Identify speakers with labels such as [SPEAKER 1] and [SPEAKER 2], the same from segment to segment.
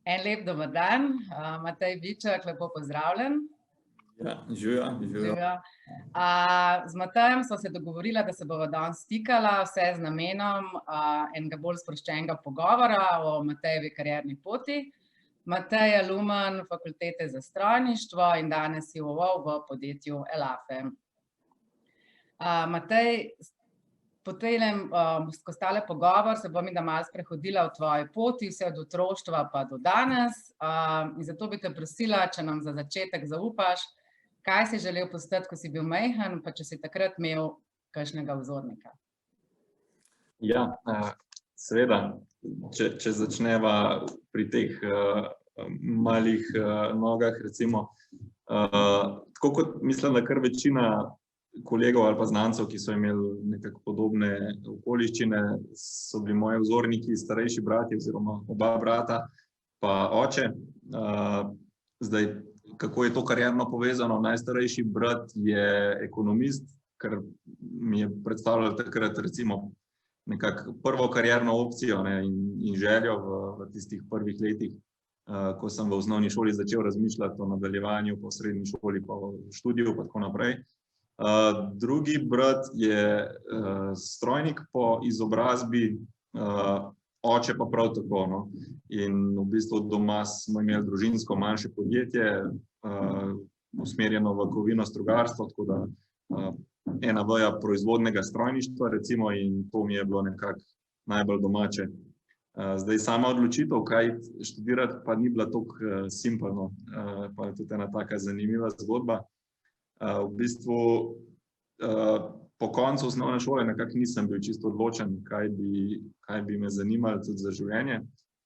[SPEAKER 1] En lep dober dan, Matej Biček, lepo pozdravljen.
[SPEAKER 2] Ja, živjo.
[SPEAKER 1] Z Matejem sva se dogovorila, da se bova danes stikala, vse z namenom enega bolj sproščenega pogovora o Matejevi karierni poti. Matej je lumen Fakultete za strojništvo in danes COO v podjetju Elafe. Matej, skozi tale pogovor se bom malo sprehodila v tvoji poti, vse od otroštva pa do danes. In zato bi te prosila, če nam za začetek zaupaš, kaj si želel postati, ko si bil majhen, pa če si takrat imel kakšnega vzornika.
[SPEAKER 2] Ja, seveda, če začneva pri teh malih nogah, recimo, tako kot mislim, da kar večina kolegov ali pa znancev, ki so imeli nekako podobne okoliščine, so bili moji vzorniki starejši bratje oziroma oba brata pa oče. Zdaj, kako je to karierno povezano? Najstarejši brat je ekonomist, kar mi je predstavljalo takrat recimo nekako prvo karierno opcijo in željo v tistih prvih letih, ko sem v osnovni šoli začel razmišljati o nadaljevanju, po srednji šoli, pa v študiju pa tako naprej. Drugi brat je strojnik po izobrazbi, oče pa prav tako, no. In v bistvu doma smo imeli družinsko manjše podjetje, usmerjeno v kovino strugarstvo, tako da ena veja proizvodnega strojništva, recimo, in to mi je bilo nekako najbolj domače. Zdaj, sama odločitev, kaj študirati, pa ni bila toliko simpelno, pa je tudi ena taka zanimiva zgodba. V bistvu po koncu osnovne šole nekako nisem bil čisto odločen, kaj bi me zanimalo tudi za življenje.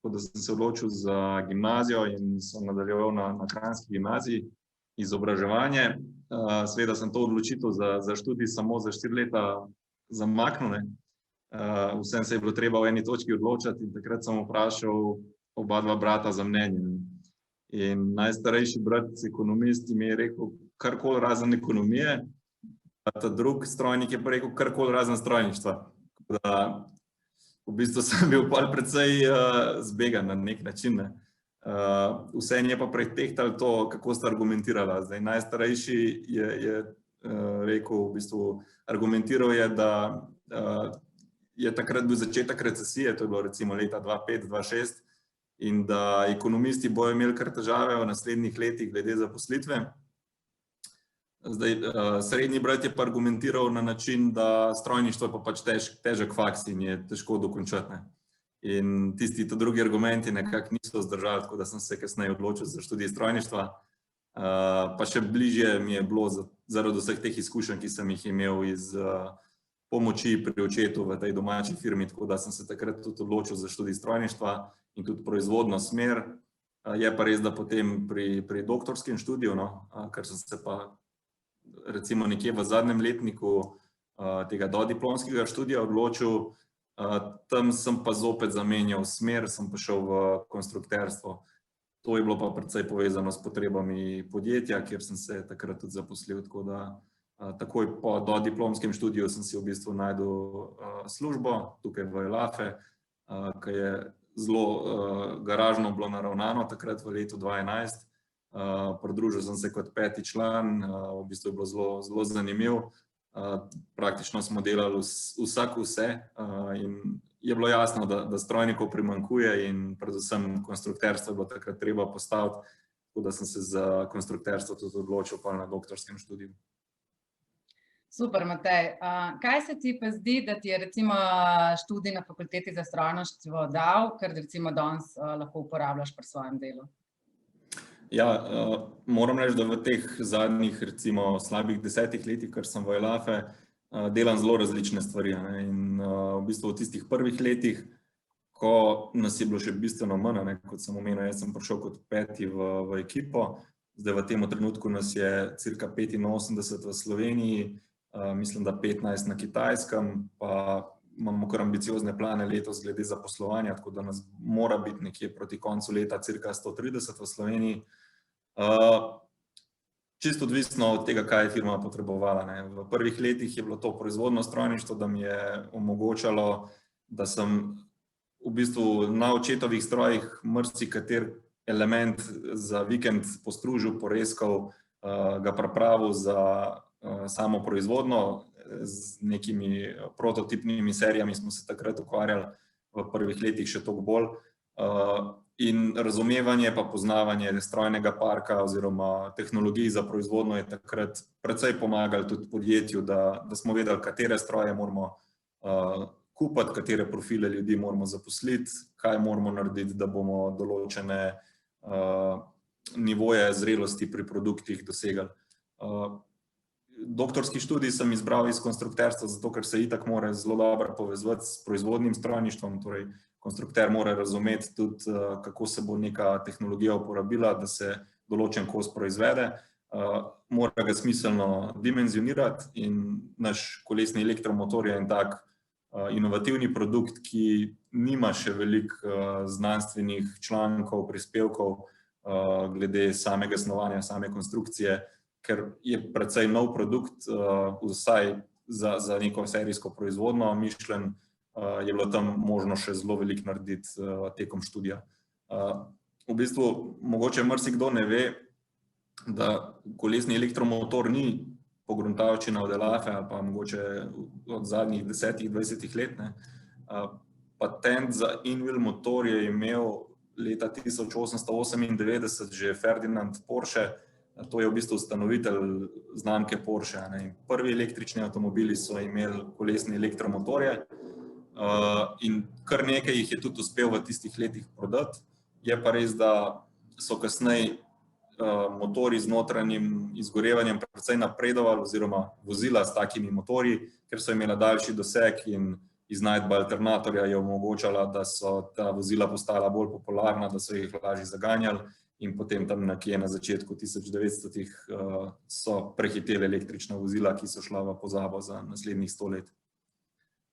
[SPEAKER 2] Tako da sem se odločil za gimnazijo in sem nadaljeval na Kranjski gimnaziji izobraževanje. Seveda sem to odločitev za študij samo za 4 leta zamaknil. Vsem se je bilo treba v eni točki odločati in takrat sem vprašal oba dva brata za mnenje. In najstarejši brat, ekonomist, mi je rekel karkoli razen ekonomije, a ta drug strojnik je pa rekel karkoli razen strojništva. Tako da v bistvu sem bil precej zbegan na nek način. Vseeno je pa pretehtalo to, kako sta argumentirala. Zdaj, najstarejši je rekel, v bistvu argumentiral je, da je takrat bil začetek recesije, to je bilo recimo leta 2005-2006, in da ekonomisti bojo imeli kar težave v naslednjih letih glede zaposlitve. Zdaj, srednji brat je pa argumentiral na način, da strojništvo je pa pač težek faks in je težko dokončati. In tisti drugi argumenti nekako niso zdržali, tako da sem se kasneje odločil za študij strojništva. Pa še bližje mi je bilo zaradi vseh teh izkušenj, ki sem jih imel iz pomoči pri očetu v tej domači firmi, tako da sem se takrat tudi odločil za študij strojništva in tudi proizvodno smer. Je pa res, da potem pri doktorskem študiju, ker sem se pa recimo nekje v zadnjem letniku tega dodiplomskega študija odločil, tam sem pa zopet zamenjal smer, sem pa šel v konstrukterstvo. To je bilo pa precej povezano s potrebami podjetja, kjer sem se takrat tudi zaposlil, tako da takoj po dodiplomskem študiju sem si v bistvu najdel službo tukaj v Elafe, ki je zelo garažno bilo naravnano takrat v letu 2011. Pridružil sem se kot 5. član, v bistvu je bilo zelo zanimiv. Praktično smo delali vsak vse in je bilo jasno, da strojnikov primanjkuje in predvsem konstrukterstvo je bilo takrat treba postaviti, tako da sem se za konstrukterstvo tudi odločil pa na doktorskem študiju.
[SPEAKER 1] Super, Matej. Kaj se ti pa zdi, da ti je recimo študij na Fakulteti za strojništvo dal, kar recimo danes lahko uporabljaš pri svojem delu?
[SPEAKER 2] Ja, moram reči, da v teh zadnjih recimo slabih 10 letih, kar sem v Elafe, delam zelo različne stvari. In v bistvu v tistih prvih letih, ko nas je bilo še bistveno manj, kot sem omenil, jaz sem prišel kot 5. v ekipo, zdaj v tem trenutku nas je cirka 85 v Sloveniji, mislim, da 15 na Kitajskem, pa imamo kar ambiciozne plane letos glede zaposlovanja, tako da nas mora biti nekje proti koncu leta cirka 130 v Sloveniji. Čisto odvisno od tega, kaj je firma potrebovala. V prvih letih je bilo to proizvodno strojništvo, da mi je omogočalo, da sem v bistvu na očetovih strojih marsikateri element za vikend postružil, porezkal, ga pripravil za samo proizvodno. Z nekimi prototipnimi serijami smo se takrat ukvarjali v prvih letih še toliko bolj. In razumevanje pa poznavanje strojnega parka oziroma tehnologij za proizvodno je takrat precej pomagali tudi podjetju, da smo vedeli, katere stroje moramo kupiti, katere profile ljudi moramo zaposliti, kaj moramo narediti, da bomo določene nivoje zrelosti pri produktih dosegali. Doktorski študij sem izbral iz konstrukterstva, zato ker se itak mora zelo dobro povezati s proizvodnim strojništvom, torej konstrukter mora razumeti tudi, kako se bo neka tehnologija uporabila, da se določen kos proizvede, mora ga smiselno dimenzionirati in naš kolesni elektromotor je en tak inovativni produkt, ki nima še veliko znanstvenih člankov, prispevkov glede samega snovanja, same konstrukcije, ker je precej nov produkt, vsaj za neko serijsko proizvodno mišljen, je bilo tam možno še zelo veliko narediti tekom študija. V bistvu, mogoče marsikdo ne ve, da kolesni elektromotor ni pogruntavčina od Elafe ali pa mogoče od zadnjih 10-20 let. Patent za in-wheel motor je imel leta 1898 že Ferdinand Porsche. To je v bistvu ustanovitelj znamke Porsche. Prvi električni avtomobili so imeli kolesni elektromotorje in kar nekaj jih je tudi uspel v tistih letih prodati. Je pa res, da so kasneje motorji z notranjim izgorevanjem precej napredovali oziroma vozila s takimi motorji, ker so imela daljši doseg in iznajdba alternatorja je omogočala, da so ta vozila postala bolj popularna, da so jih lažje zaganjali. In potem tam nekje na začetku 1900-ih so prehiteli električna vozila, ki so šla v pozabo za naslednjih 100 let.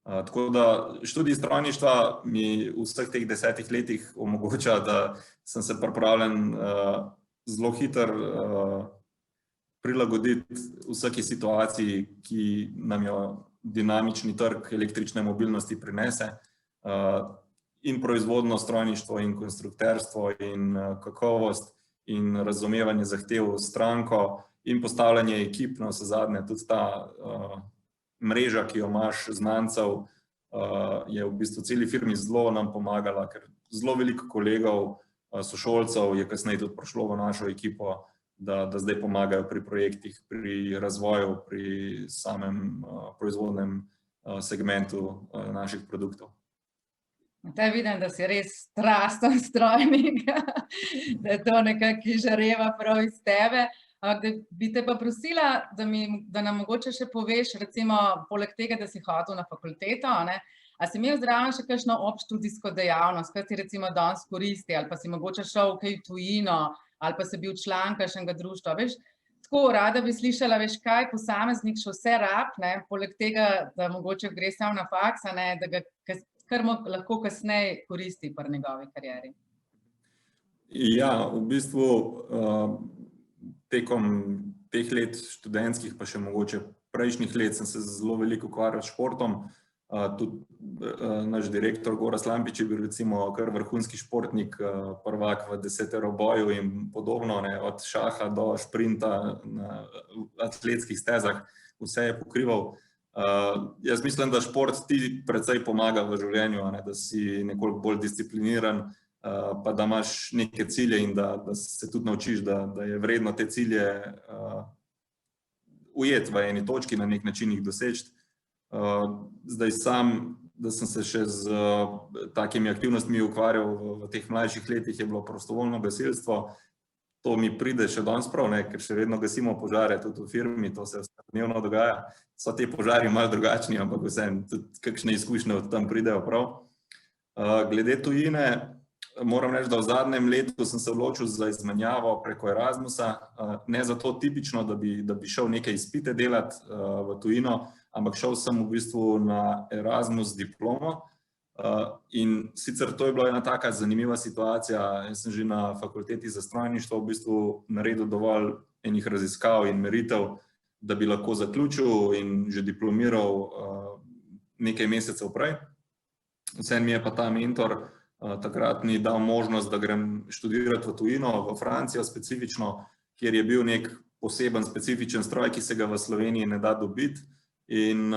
[SPEAKER 2] Tako da študij strojništva mi v vseh teh 10 letih omogoča, da sem se pripravljen zelo hitro prilagoditi vsaki situaciji, ki nam jo dinamični trg električne mobilnosti prinese. In proizvodno strojništvo in konstrukterstvo in kakovost in razumevanje zahtev stranko in postavljanje ekip, na vse zadnje, tudi ta mreža, ki jo imaš znancev, je v bistvu celi firmi zelo nam pomagala, ker zelo veliko kolegov, sošolcev je kasneje tudi prišlo v našo ekipo, da zdaj pomagajo pri projektih, pri razvoju, pri samem proizvodnem segmentu naših produktov.
[SPEAKER 1] Zdaj vidim, da si res strasten strojnik, da je to nekako žareva prav iz tebe. Bi te pa prosila, da nam mogoče še poveš, recimo, poleg tega, da si hodil na fakulteto, a si imel zraven še kakšno obštudijsko dejavnost, kaj ti recimo danes koristi, ali pa si mogoče šel kaj v tujino, ali pa si bil član kakšnega društva. Veš, tako rada bi slišala, veš, kaj posameznik še vse rab, poleg tega, da mogoče gre sam na faks, da ga kar lahko kasneje koristi pri njegovi karieri.
[SPEAKER 2] Ja, v bistvu tekom teh let študentskih, pa še mogoče prejšnjih let, sem se zelo veliko ukvarjal s športom. Tudi naš direktor Gorazd Lampič je bil recimo kar vrhunski športnik, prvak v deseteroboju in podobno, od šaha do šprinta na atletskih stezah, vse je pokrival. Jaz mislim, da šport ti precej pomaga v življenju, da si nekoliko bolj discipliniran, pa da imaš neke cilje in da se tudi naučiš, da je vredno te cilje ujeti v eni točki, na nek način jih doseči. Zdaj sam, da sem se še z takimi aktivnostmi ukvarjal v teh mlajših letih, je bilo prostovoljno gasilstvo. To mi pride še danes prav, ker še vedno gasimo požare tudi v firmi, to se vsakodnevno dogaja. So te požari malo drugačni, ampak vseeno tudi kakšne izkušnje od tam pridejo prav. Glede tujine, moram reči, da v zadnjem letu sem se odločil za izmenjavo preko Erasmusa. Ne zato tipično, da bi šel neke izpite delati v tujino, ampak šel sem v bistvu na Erasmus diplomo. In sicer to je bila ena taka zanimiva situacija. Jaz sem že na fakulteti za strojništvo v bistvu naredil dovolj enih raziskav in meritev, da bi lahko zaključil in že diplomiral nekaj mesecev prej. Vseeno mi je pa ta mentor takrat mi dal možnost, da grem študirati v tujino, v Francijo specifično, kjer je bil nek poseben, specifičen stroj, ki se ga v Sloveniji ne da dobiti. In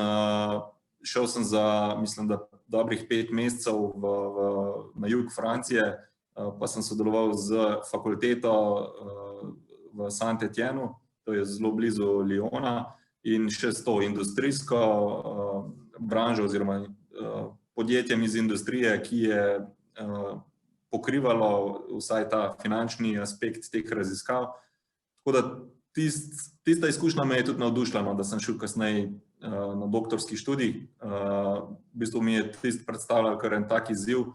[SPEAKER 2] šel sem za, mislim, da dobrih 5 mesecev na jug Francije, pa sem sodeloval z fakulteto v Saint-Étienne, to je zelo blizu Lyona, in še s to industrijsko branžo oziroma podjetjem iz industrije, ki je pokrivalo vsaj ta finančni aspekt teh raziskav. Tako da tista izkušnja me je tudi navdušila, da sem šel kasneje na doktorski študij. V bistvu mi je tisto predstavljal kar en tak izziv.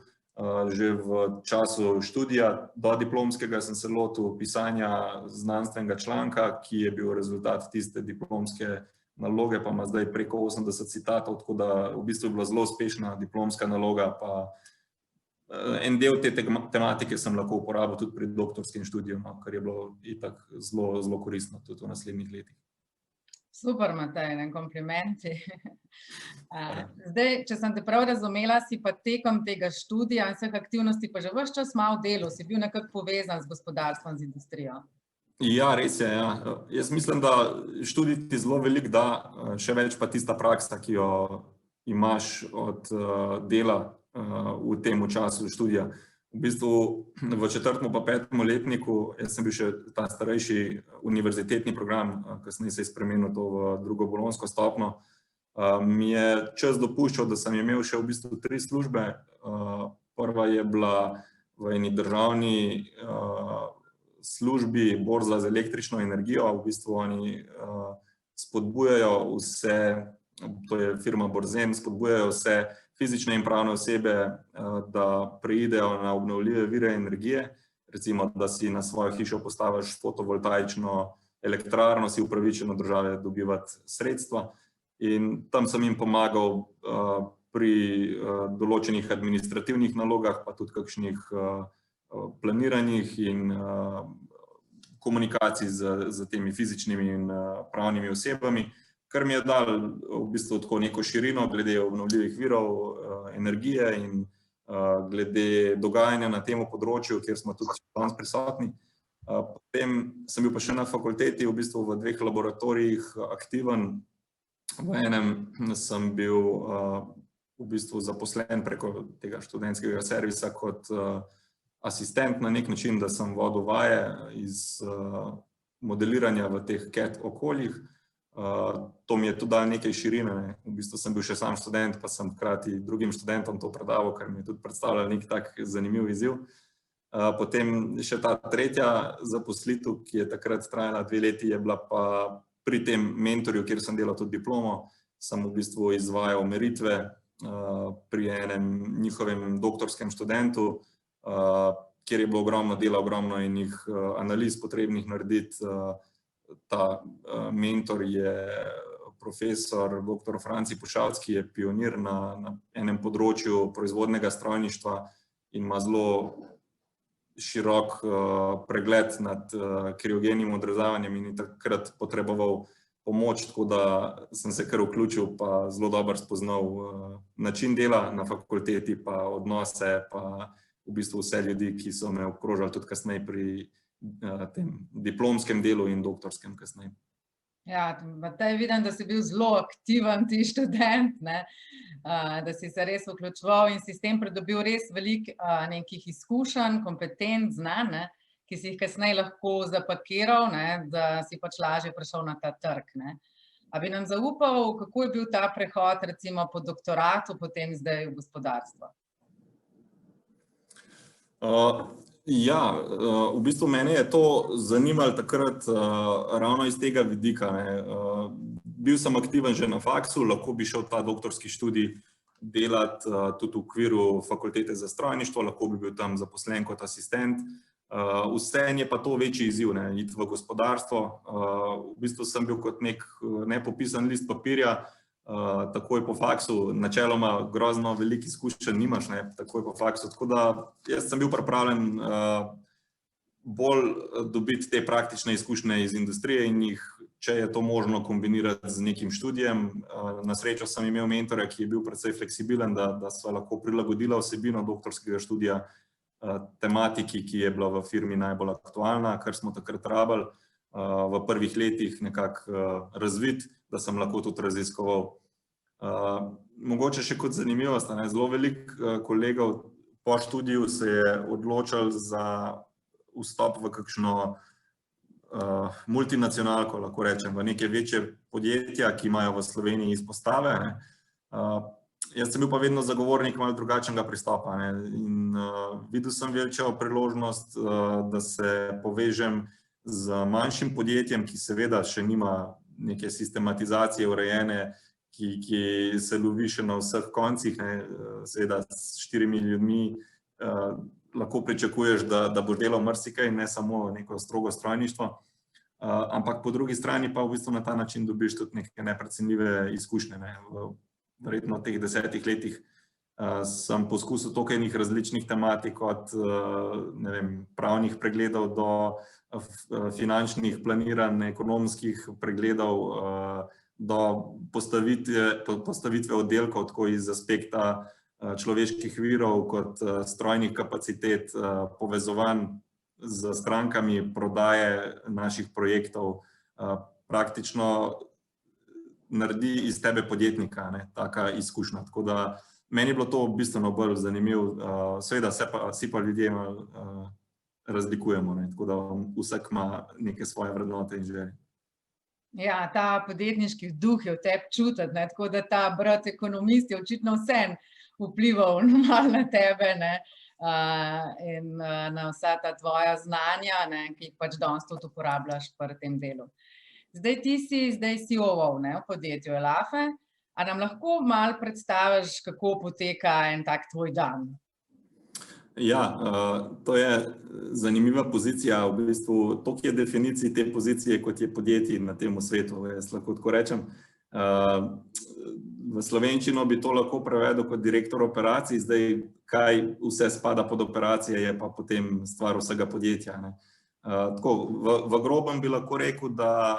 [SPEAKER 2] Že v času študija do diplomskega sem se lotil pisanja znanstvenega članka, ki je bil rezultat tiste diplomske naloge, pa ima zdaj preko 80 citatov, tako da v bistvu je bila zelo uspešna diplomska naloga, pa en del te tematike sem lahko uporabil tudi pri doktorskem študiju, kar je bilo itak zelo, zelo koristno tudi v naslednjih letih.
[SPEAKER 1] Super, Matej, en komplimenti. Zdaj, če sem te prav razumela, si pa tekom tega študija in vseh aktivnosti pa že ves čas malo delal, si bil nekako povezan z gospodarstvom, z industrijo.
[SPEAKER 2] Ja, res je, ja. Jaz mislim, da študij ti zelo veliko da, še več pa tista praksa, ki jo imaš od dela v tem času študija. V bistvu v 4. pa 5. letniku, jaz sem bil še ta starejši univerzitetni program, kasneje se je spremenil to v drugo bolonjsko stopnjo, mi je čas dopuščal, da sem imel še v bistvu 3 službe. Prva je bila v eni državni službi Borza za električno energijo, v bistvu oni spodbujajo vse, to je firma Borzen, spodbujajo vse fizične in pravne osebe, da preidejo na obnovljive vire energije, recimo, da si na svojo hišo postaviš fotovoltaično elektrarno, si upravičen od države dobivati sredstva. In tam sem jim pomagal pri določenih administrativnih nalogah, pa tudi kakšnih planiranjih in komunikacij z temi fizičnimi in pravnimi osebami, kar mi je dal v bistvu tako neko širino glede obnovljivih virov energije in glede dogajanja na tem področju, kjer smo tudi danes prisotni. Potem sem bil pa še na fakulteti, v bistvu v 2 laboratorijih aktiven. V enem sem bil v bistvu zaposlen preko tega študentskega servisa kot asistent na nek način, da sem vodil vaje iz modeliranja v teh CAD okoljih. To mi je tudi dalo nekaj širine. V bistvu sem bil še sam študent, pa sem hkrati drugim študentom to predaval, kar mi je tudi predstavljal nek tak zanimiv izziv. Potem še ta 3. zaposlitev, ki je takrat trajala 2 leti, je bila pa pri tem mentorju, kjer sem delal tudi diplomo, sem v bistvu izvajal meritve pri enem njihovem doktorskem študentu, kjer je bilo ogromno dela, ogromno enih analiz potrebnih narediti. Ta mentor je profesor dr. Franci Pušavc, ki je pionir na enem področju proizvodnega strojništva in ima zelo širok pregled nad kriogenim odrezavanjem in je takrat potreboval pomoč, tako da sem se kar vključil, pa zelo dobro spoznal način dela na fakulteti, pa odnose, pa v bistvu vse ljudi, ki so me obkrožali tudi kasneje pri tem diplomskem delu in doktorskem kasneje.
[SPEAKER 1] Ja, Matej, vidim, da si bil zelo aktiven ti študent, da si se res vključeval in si s tem pridobil res veliko nekih izkušenj, kompetenc, znanj, ki si jih kasneje lahko zapakiral, da si pač lažje prišel na ta trg. A bi nam zaupal, kako je bil ta prehod recimo po doktoratu, potem zdaj v gospodarstvo?
[SPEAKER 2] Ja, v bistvu mene je to zanimalo takrat ravno iz tega vidika. Bil sem aktiven že na faksu, lahko bi šel ta doktorski študij delati tudi v okviru fakultete za strojništvo, lahko bi bil tam zaposlen kot asistent. Vseeno je pa to večji izziv, iti v gospodarstvo. V bistvu sem bil kot nek nepopisan list papirja, takoj po faksu, načeloma grozno veliko izkušenj nimaš, takoj po faksu, tako da jaz sem bil pripravljen bolj dobiti te praktične izkušnje iz industrije in jih če je to možno kombinirati z nekim študijem. Na srečo sem imel mentorja, ki je bil precej fleksibilen, da sva lahko prilagodila vsebino doktorskega študija tematiki, ki je bila v firmi najbolj aktualna, kar smo takrat rabili v prvih letih nekako razviti, da sem lahko tudi raziskoval. Mogoče še kot zanimivost, zelo veliko kolegov po študiju se je odločil za vstop v kakšno multinacionalko, lahko rečem, v neke večje podjetja, ki imajo v Sloveniji izpostave. Jaz sem bil pa vedno zagovornik malo drugačnega pristopa in videl sem večjo priložnost, da se povežem z manjšim podjetjem, ki seveda še nima neke sistematizacije urejene, ki se lovi še na vseh koncih, seveda s 4 ljudmi lahko pričakuješ, da boš delal marsikaj, ne samo neko strogo strojništvo, ampak po drugi strani pa v bistvu na ta način dobiš tudi neke neprecenljive izkušnje. Verjetno v teh 10 letih sem poskusil toliko enih različnih tematik, od pravnih pregledov do finančnih planiranj, ekonomskih pregledov, do postavitve oddelkov, tako iz aspekta človeških virov kot strojnih kapacitet, povezovanj z strankami, prodaje naših projektov, praktično naredi iz tebe podjetnika, taka izkušnja. Tako da meni je bilo to bistveno bolj zanimivo, seveda si pa ljudje razlikujemo, tako da vsak ima neke svoje vrednote in želje.
[SPEAKER 1] Ja, ta podjetniški duh je v tebi čutiti, tako da ta brat ekonomist je očitno vseeno vplival malo na tebe in na vsa ta tvoja znanja, ki jih pač danes tudi uporabljaš pri tem delu. Zdaj ti si CEO v podjetju Elafe, a nam lahko malo predstaviš, kako poteka en tak tvoj dan?
[SPEAKER 2] Ja, to je zanimiva pozicija, v bistvu toliko je definicij te pozicije, kot je podjetij na tem svetu, jaz lahko tako rečem. V slovenščino bi to lahko prevedel kot direktor operacij, zdaj kaj vse spada pod operacije, je pa potem stvar vsega podjetja. Tako, v grobem bi lahko rekel, da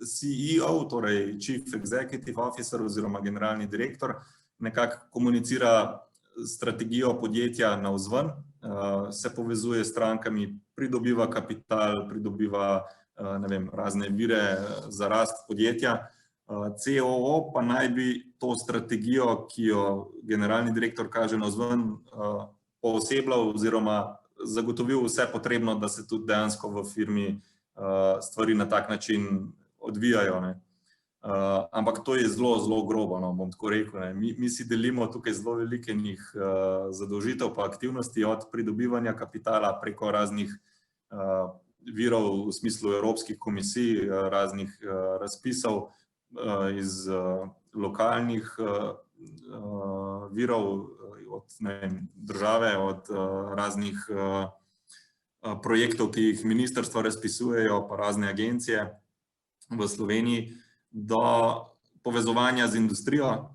[SPEAKER 2] CEO, torej Chief Executive Officer oziroma generalni direktor, nekako komunicira strategijo podjetja navzven, se povezuje s strankami, pridobiva kapital, pridobiva razne vire za rast podjetja. COO pa naj bi to strategijo, ki jo generalni direktor kaže navzven, poosebljal oziroma zagotovil vse potrebno, da se tudi dejansko v firmi stvari na tak način odvijajo. Ampak to je zelo, zelo grobo, bom tako rekel. Mi si delimo tukaj zelo velikih zadolžitev pa aktivnosti, od pridobivanja kapitala preko raznih virov v smislu evropskih komisij, raznih razpisov iz lokalnih virov, od države, od raznih projektov, ki jih ministrstva razpisujejo, pa razne agencije v Sloveniji, do povezovanja z industrijo.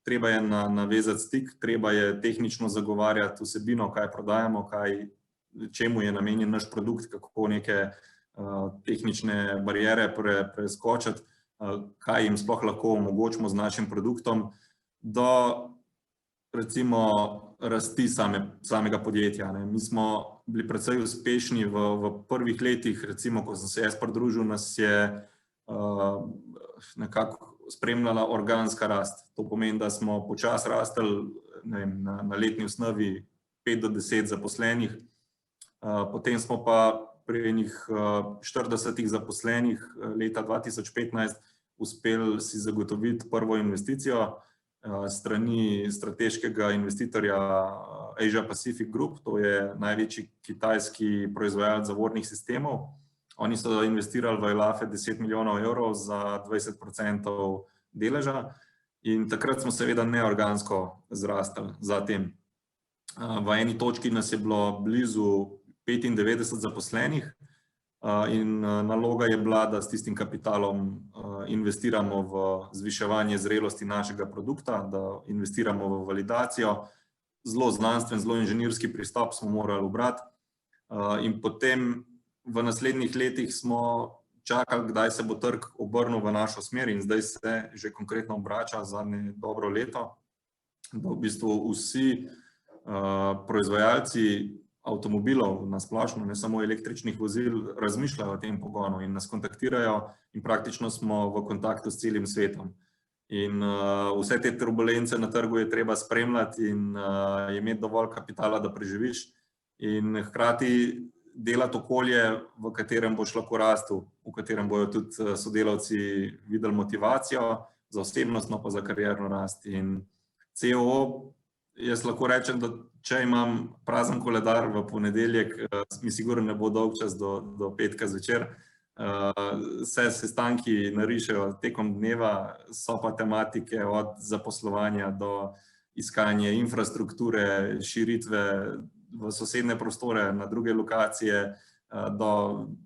[SPEAKER 2] Treba je navezati stik, treba je tehnično zagovarjati vsebino, kaj prodajamo, čemu je namenjen naš produkt, kako neke tehnične bariere preskočiti, kaj jim sploh lahko omogočimo z našim produktom, do recimo rasti samega podjetja. Mi smo bili precej uspešni v prvih letih, recimo, ko sem se jaz pridružil, nas je nekako spremljala organska rast. To pomeni, da smo počasi rastli na letni osnovi 5 do 10 zaposlenih. Potem smo pa pri enih 40 zaposlenih leta 2015 uspeli si zagotoviti prvo investicijo strani strateškega investitorja Asia Pacific Group, to je največji kitajski proizvajalec zavornih sistemov. Oni so investirali v Elafe 10 milijonov evrov za 20% deleža in takrat smo seveda neorgansko zrastli za tem. V eni točki nas je bilo blizu 95 zaposlenih in naloga je bila, da s tistim kapitalom investiramo v zviševanje zrelosti našega produkta, da investiramo v validacijo. Zelo znanstven, zelo inženirski pristop smo morali ubrati in potem v naslednjih letih smo čakali, kdaj se bo trg obrnil v našo smer in zdaj se že konkretno obrača zadnje dobro leto, da v bistvu vsi proizvajalci avtomobilov na splošno, ne samo električnih vozil, razmišljajo o tem pogonu in nas kontaktirajo in praktično smo v kontaktu s celim svetom. In vse te turbulence na trgu je treba spremljati in imeti dovolj kapitala, da preživiš in hkrati delati okolje, v katerem boš lahko rastel, v katerem bojo tudi sodelavci videli motivacijo za osebnostno pa za karierno rast. In COO, jaz lahko rečem, da če imam prazen koledar v ponedeljek, mi sigurno ne bo dolg čas do petka zvečer. Vse sestanki narišejo tekom dneva, so pa tematike od zaposlovanja do iskanja infrastrukture, širitve v sosednje prostore na druge lokacije, do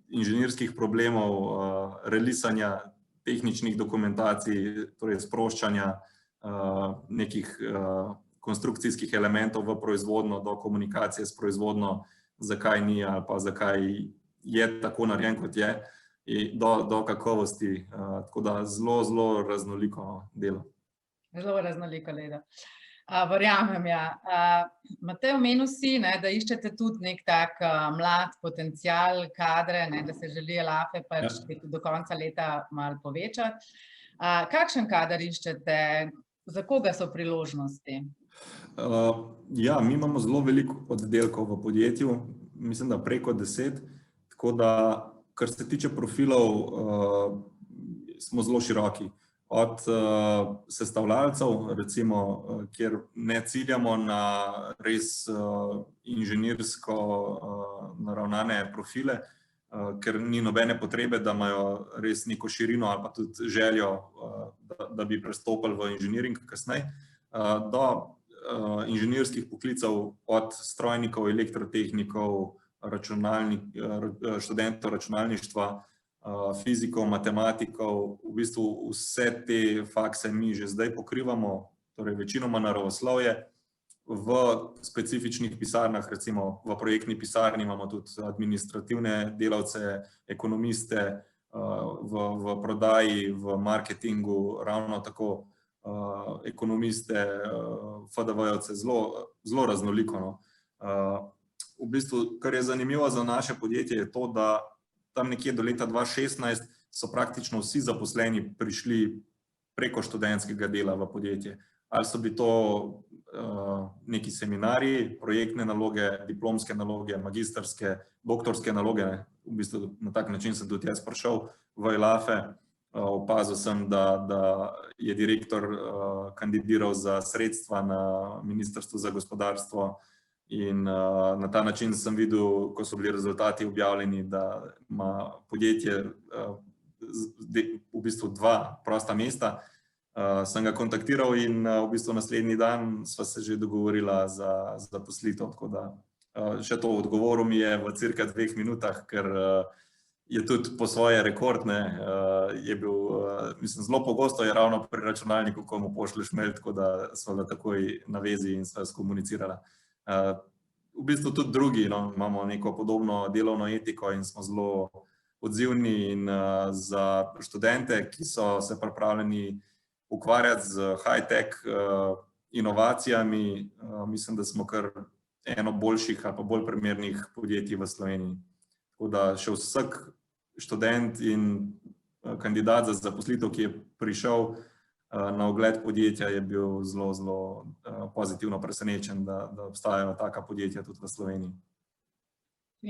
[SPEAKER 2] inženirskih problemov, relisanja tehničnih dokumentacij, torej sproščanja nekih konstrukcijskih elementov v proizvodno, do komunikacije s proizvodno, zakaj ni ali pa zakaj je tako narejen, kot je, do kakovosti, tako da zelo raznoliko delo.
[SPEAKER 1] Zelo raznoliko delo. Verjamem, ja. Matej, omenil si, da iščete tudi nek tak mlad potencial, kadre, da se želi Elafe pač do konca leta malo povečati. Kakšen kader iščete? Za koga so priložnosti?
[SPEAKER 2] Ja, mi imamo zelo veliko oddelkov v podjetju, mislim, da preko 10, tako da, kar se tiče profilov, smo zelo široki. Od sestavljalcev, recimo, kjer ne ciljamo na res inženirsko naravnane profile, ker ni nobene potrebe, da imajo res neko širino ali pa tudi željo, da bi prestopili v inženiring kasneje, do inženirskih poklicev, od strojnikov, elektrotehnikov, študentov računalništva, fizikov, matematikov, v bistvu vse te fakse mi že zdaj pokrivamo, torej večinoma naravoslovje. V specifičnih pisarnah, recimo v projektni pisarni, imamo tudi administrativne delavce, ekonomiste, v prodaji, v marketingu, ravno tako ekonomiste, FDV-jevce, zelo raznoliko. V bistvu, kar je zanimivo za naše podjetje, je to, da tam nekje do leta 2016 so praktično vsi zaposleni prišli preko študentskega dela v podjetje. Ali so bili to neki seminarji, projektne naloge, diplomske naloge, magistrske, doktorske naloge. V bistvu na tak način sem tudi jaz prišel v Elafe. Opazil sem, da je direktor kandidiral za sredstva na Ministrstvu za gospodarstvo in na ta način sem videl, ko so bili rezultati objavljeni, da ima podjetje v bistvu 2 prosta mesta. Sem ga kontaktiral in v bistvu naslednji dan sva se že dogovorila za zaposlitev, tako da še to odgovoril mi je v cirka 2 minutah, ker je tudi po svoje rekordne, je bil, mislim, zelo pogosto je ravno pri računalniku, ko mu pošlješ mail, tako da sva bila takoj na vezi in sva skomunicirala. V bistvu tudi drugi, imamo neko podobno delovno etiko in smo zelo odzivni in za študente, ki so se pripravljeni ukvarjati z high-tech inovacijami, mislim, da smo kar eno boljših ali pa bolj primernih podjetij v Sloveniji. Tako da še vsak študent in kandidat za zaposlitev, ki je prišel na ogled podjetja, je bil zelo pozitivno presenečen, da obstajajo taka podjetja tudi v Sloveniji.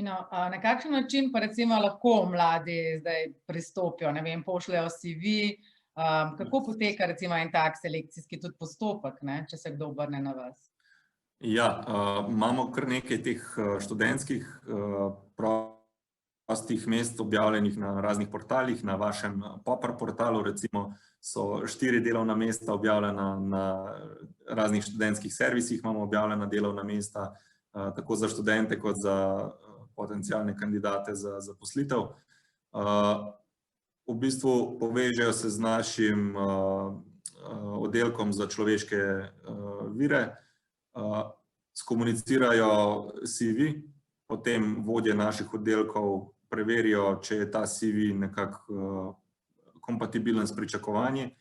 [SPEAKER 1] Na kakšen način pa recimo lahko mladi zdaj pristopijo, ne vem, pošljajo CV, kako poteka recimo en tak selekcijski tudi postopek, če se kdo obrne na vas?
[SPEAKER 2] Ja, imamo kar nekaj teh študentskih prostih mest objavljenih na raznih portalih, na vašem Popper portalu recimo so 4 delovna mesta objavljena, na raznih študentskih servisih imamo objavljena delovna mesta, tako za študente kot za potencialne kandidate za zaposlitev. V bistvu povežejo se z našim oddelkom za človeške vire, skomunicirajo CV, potem vodje naših oddelkov preverijo, če je ta CV nekako kompatibilen s pričakovanji.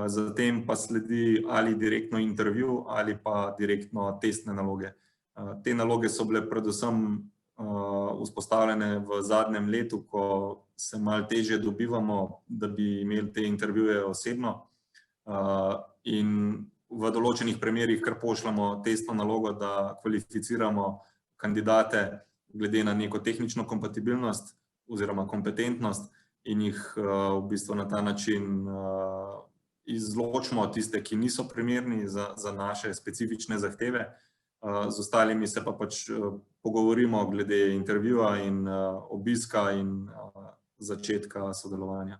[SPEAKER 2] Zatem pa sledi ali direktno intervju ali pa direktno testne naloge. Te naloge so bile predvsem vzpostavljene v zadnjem letu, ko se malo težje dobivamo, da bi imeli te intervjuje osebno. In v določenih primerih kar pošljamo testno nalogo, da kvalificiramo kandidate glede na neko tehnično kompatibilnost oziroma kompetentnost in jih v bistvu na ta način izločimo tiste, ki niso primerni za naše specifične zahteve. Z ostalimi se pa pač pogovorimo glede intervjuja in obiska in začetka sodelovanja.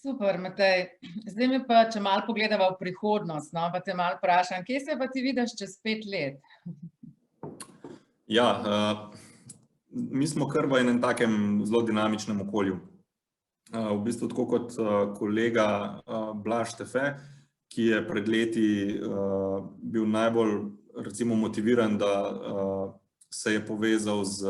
[SPEAKER 1] Super, Matej. Zdaj me pa, če malo pogledava v prihodnost, no, pa te malo vprašam, kje se pa ti vidiš čez 5 let?
[SPEAKER 2] Ja, mi smo kar v enem takem zelo dinamičnem okolju. V bistvu tako kot kolega Blaž Štefe, ki je pred leti bil najbolj recimo motiviran, da se je povezal z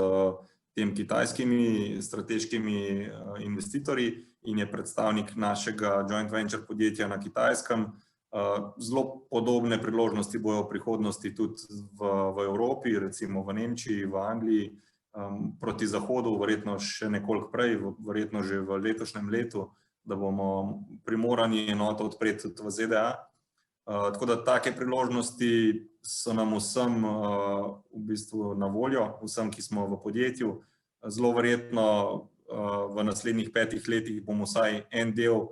[SPEAKER 2] tem kitajskimi strateškimi investitorji in je predstavnik našega joint venture podjetja na Kitajskem. Zelo podobne priložnosti bojo v prihodnosti tudi v Evropi, recimo v Nemčiji, v Angliji, proti zahodu, verjetno še nekoliko prej, verjetno že v letošnjem letu, da bomo primorani enoto odpreti tudi v ZDA. Tako da take priložnosti so nam vsem v bistvu na voljo, vsem, ki smo v podjetju. Zelo verjetno v naslednjih 5 letih bom vsaj en del,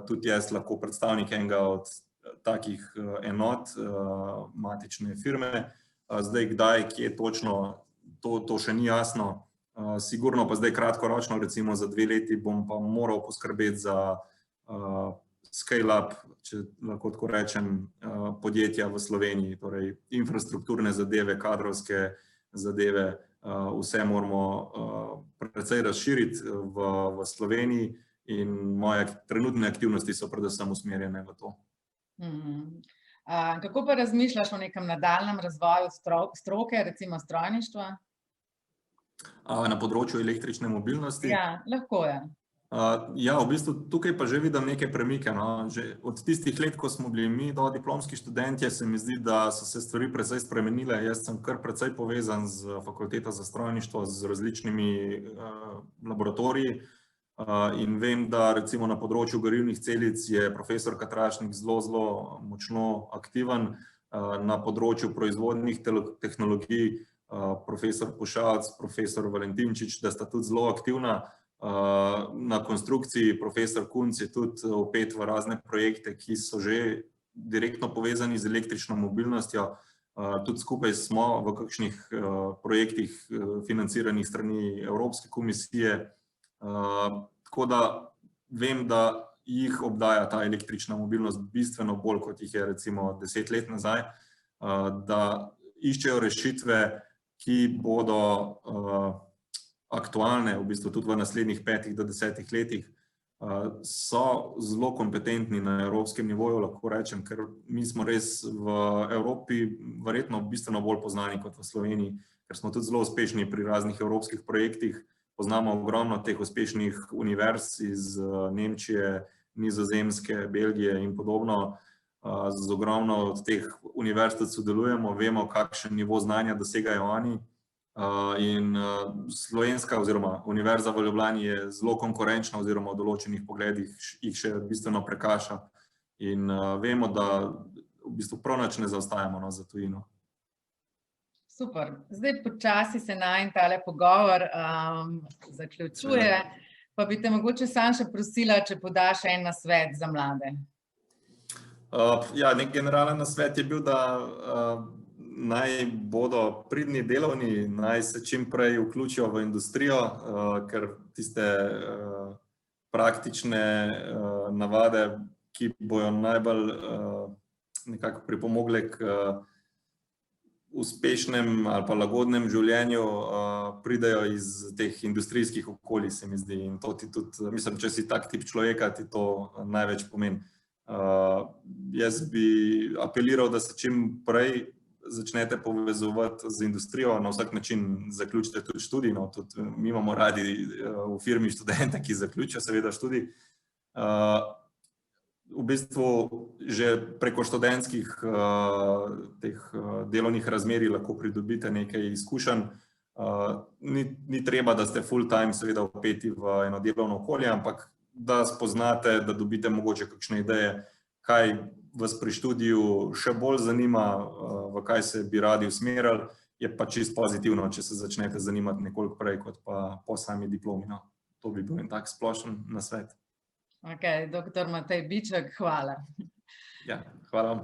[SPEAKER 2] tudi jaz lahko predstavnik enega od takih enot, matične firme. Zdaj, kdaj, kje točno, to še ni jasno. Sigurno pa zdaj kratkoročno, recimo za 2 leti, bom pa moral poskrbeti za scale-up, če lahko tako rečem, podjetja v Sloveniji, torej infrastrukturne zadeve, kadrovske zadeve, vse moramo precej razširiti v Sloveniji in moje trenutne aktivnosti so predvsem usmerjene v to.
[SPEAKER 1] Kako pa razmišljaš o nekem nadaljnjem razvoju stroke, recimo strojništva?
[SPEAKER 2] Na področju električne mobilnosti?
[SPEAKER 1] Ja, lahko je.
[SPEAKER 2] Ja, v bistvu tukaj pa že vidim neke premike. Že od tistih let, ko smo bili mi dodiplomski študentje, se mi zdi, da so se stvari precej spremenile. Jaz sem kar precej povezan z Fakulteto za strojništvo, z različnimi laboratoriji in vem, da recimo na področju gorivnih celic je profesor Katrašnik zelo močno aktiven. Na področju proizvodnih tehnologij profesor Pušalc, profesor Valentinčič, da sta tudi zelo aktivna. Na konstrukciji profesor Kunc je tudi vpet v razne projekte, ki so že direktno povezani z električno mobilnostjo. Tudi skupaj smo v kakšnih projektih financiranih strani Evropske komisije. Tako da vem, da jih obdaja ta električna mobilnost bistveno bolj, kot jih je recimo 10 let nazaj, da iščejo rešitve, ki bodo aktualne, v bistvu tudi v naslednjih 5 do 10 letih, so zelo kompetentni na evropskem nivoju, lahko rečem, ker mi smo res v Evropi verjetno bistveno bolj poznani kot v Sloveniji, ker smo tudi zelo uspešni pri raznih evropskih projektih. Poznamo ogromno teh uspešnih univerz iz Nemčije, Nizozemske, Belgije in podobno. Z ogromno od teh univerz tudi sodelujemo, vemo, kakšen nivo znanja dosegajo oni. In slovenska oziroma Univerza v Ljubljani je zelo konkurenčna oziroma v določenih pogledih jih še bistveno prekaša. In vemo, da v bistvu prav nič ne zaostajamo za tujino.
[SPEAKER 1] Super. Zdaj počasi se najin tale pogovor zaključuje, pa bi te mogoče sam še prosila, če podaš en nasvet za mlade.
[SPEAKER 2] Ja, nek generalen nasvet je bil, da naj bodo pridni, delovni, naj se čim prej vključijo v industrijo, ker tiste praktične navade, ki bojo najbolj nekako pripomogle k uspešnem ali pa lagodnem življenju, pridejo iz teh industrijskih okolij, se mi zdi. In to ti tudi, mislim, če si tak tip človeka, ti to največ pomeni. Jaz bi apeliral, da se čim prej začnete povezovati z industrijo, na vsak način zaključite tudi študij. No, tudi mi imamo radi v firmi študente, ki zaključijo seveda študij. V bistvu že preko študentskih teh delovnih razmerij lahko pridobite nekaj izkušenj. Ni treba, da ste full time seveda vpeti v eno delovno okolje, ampak da spoznate, da dobite mogoče kakšne ideje, kaj vas pri študiju še bolj zanima, v kaj se bi radi usmerili, je pa čisto pozitivno, če se začnete zanimati nekoliko prej kot pa po sami diplomi. No. To bi bil en tak splošen nasvet.
[SPEAKER 1] Ok, doktor Matej Biček, hvala.
[SPEAKER 2] Ja, hvala vam.